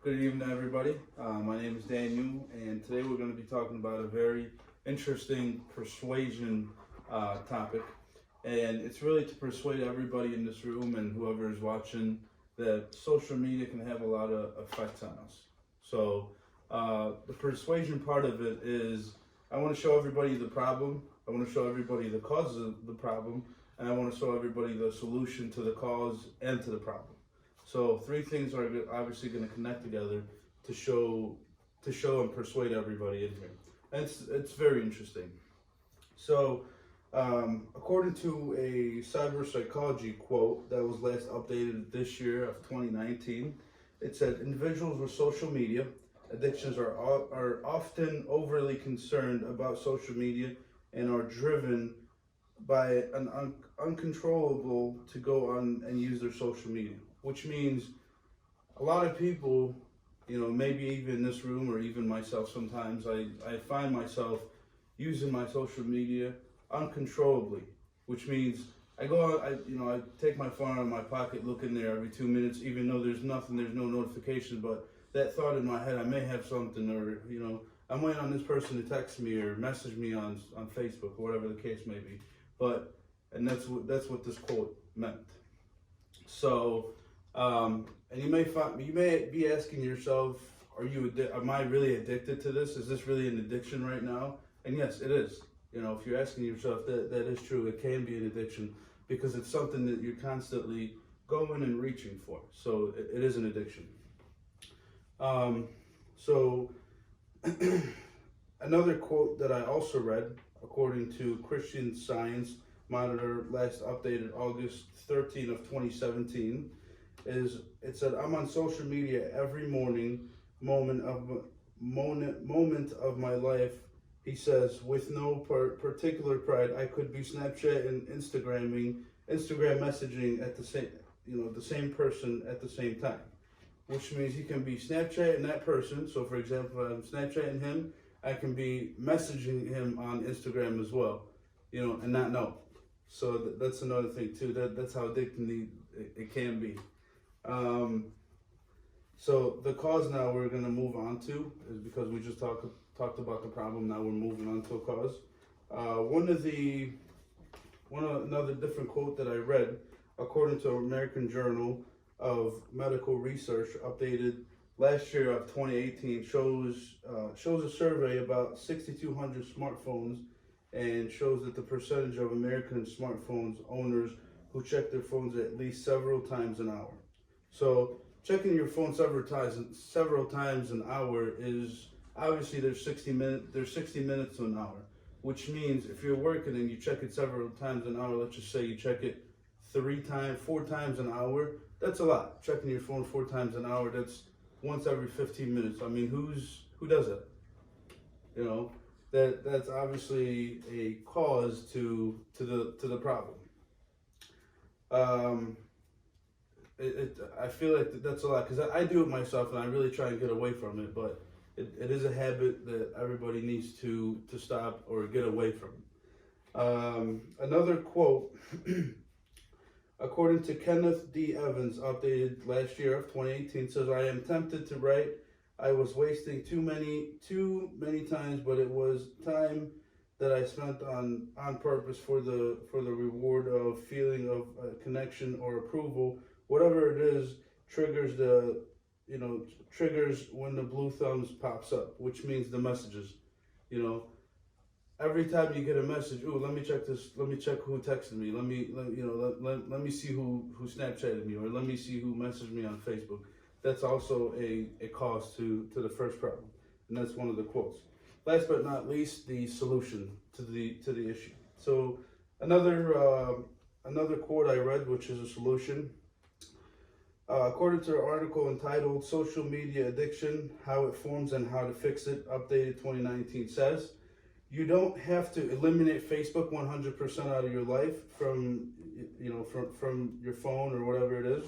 Good evening, everybody. My name is Daniel, and today we're going to be talking about a very interesting persuasion topic. And it's really to persuade everybody in this room and whoever is watching that social media can have a lot of effects on us. So the persuasion part of it is I want to show everybody the problem, I want to show everybody the cause of the problem, and I want to show everybody the solution to the cause and to the problem. So three things are obviously going to connect together to show and persuade everybody in here. And it's very interesting. So according to a cyber psychology quote that was last updated this year of 2019, it said individuals with social media addictions are often overly concerned about social media and are driven by an uncontrollable to go on and use their social media. Which means a lot of people, maybe even in this room or even myself sometimes, I find myself using my social media uncontrollably, which means I go out, I take my phone out of my pocket, look in there every 2 minutes, even though there's no notification, but that thought in my head, I may have something, or, I'm waiting on this person to text me or message me on Facebook or whatever the case may be. And that's what this quote meant. So, and you may be asking yourself, am I really addicted to this? Is this really an addiction right now? And yes, it is. If you're asking yourself, that is true. It can be an addiction because it's something that you're constantly going and reaching for. So it is an addiction. So another quote that I also read, according to Christian Science Monitor, last updated August 13 of 2017, it said, "I'm on social media every moment of my life." He says, "with no particular pride. I could be Snapchat and Instagram messaging at the same person at the same time," which means he can be Snapchatting that person. So, for example, if I'm Snapchatting him, I can be messaging him on Instagram as well, and not know. So that's another thing too. That's how addicting it can be. So the cause now we're going to move on to is because we just talked about the problem. Now we're moving on to a cause. Another different quote that I read, according to American Journal of Medical Research, updated last year of 2018, shows a survey about 6,200 smartphones, and shows that the percentage of American smartphones owners who check their phones at least several times an hour. So checking your phone several times an hour is obviously there's 60 minutes to an hour, which means if you're working and you check it several times an hour, let's just say you check it 4 times an hour, that's a lot. Checking your phone 4 times an hour, that's once every 15 minutes. I mean, who does that? That's obviously a cause to the problem. I feel like that's a lot because I do it myself and I really try and get away from it, but it is a habit that everybody needs to stop or get away from. Another quote, according to Kenneth D. Evans, updated last year of 2018, says, "I am tempted to write. I was wasting too many times, but it was time that I spent on purpose for the reward of feeling of connection or approval. Whatever it is, triggers when the blue thumbs pops up," which means the messages. Every time you get a message, "Ooh, let me check this. Let me check who texted me. Let me see who Snapchatted me, or let me see who messaged me on Facebook." That's also a cause to the first problem, and that's one of the quotes. Last but not least, the solution to the issue. So another quote I read, which is a solution. According to an article entitled "Social Media Addiction: How It Forms and How to Fix It," updated 2019, says, "You don't have to eliminate Facebook 100% out of your life from your phone or whatever it is.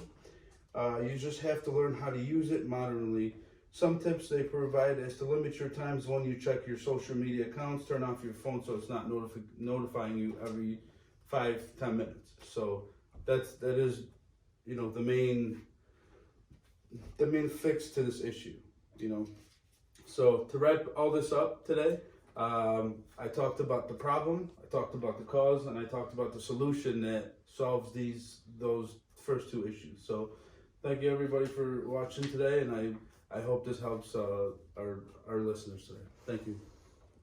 You just have to learn how to use it moderately. Some tips they provide is to limit your times when you check your social media accounts. Turn off your phone so it's not notifying you every 5-10 minutes." So that is the the main fix to this issue, you know. So to wrap all this up today, I talked about the problem, I talked about the cause, and I talked about the solution that solves those first two issues. So thank you everybody for watching today, and I hope this helps our listeners today. Thank you.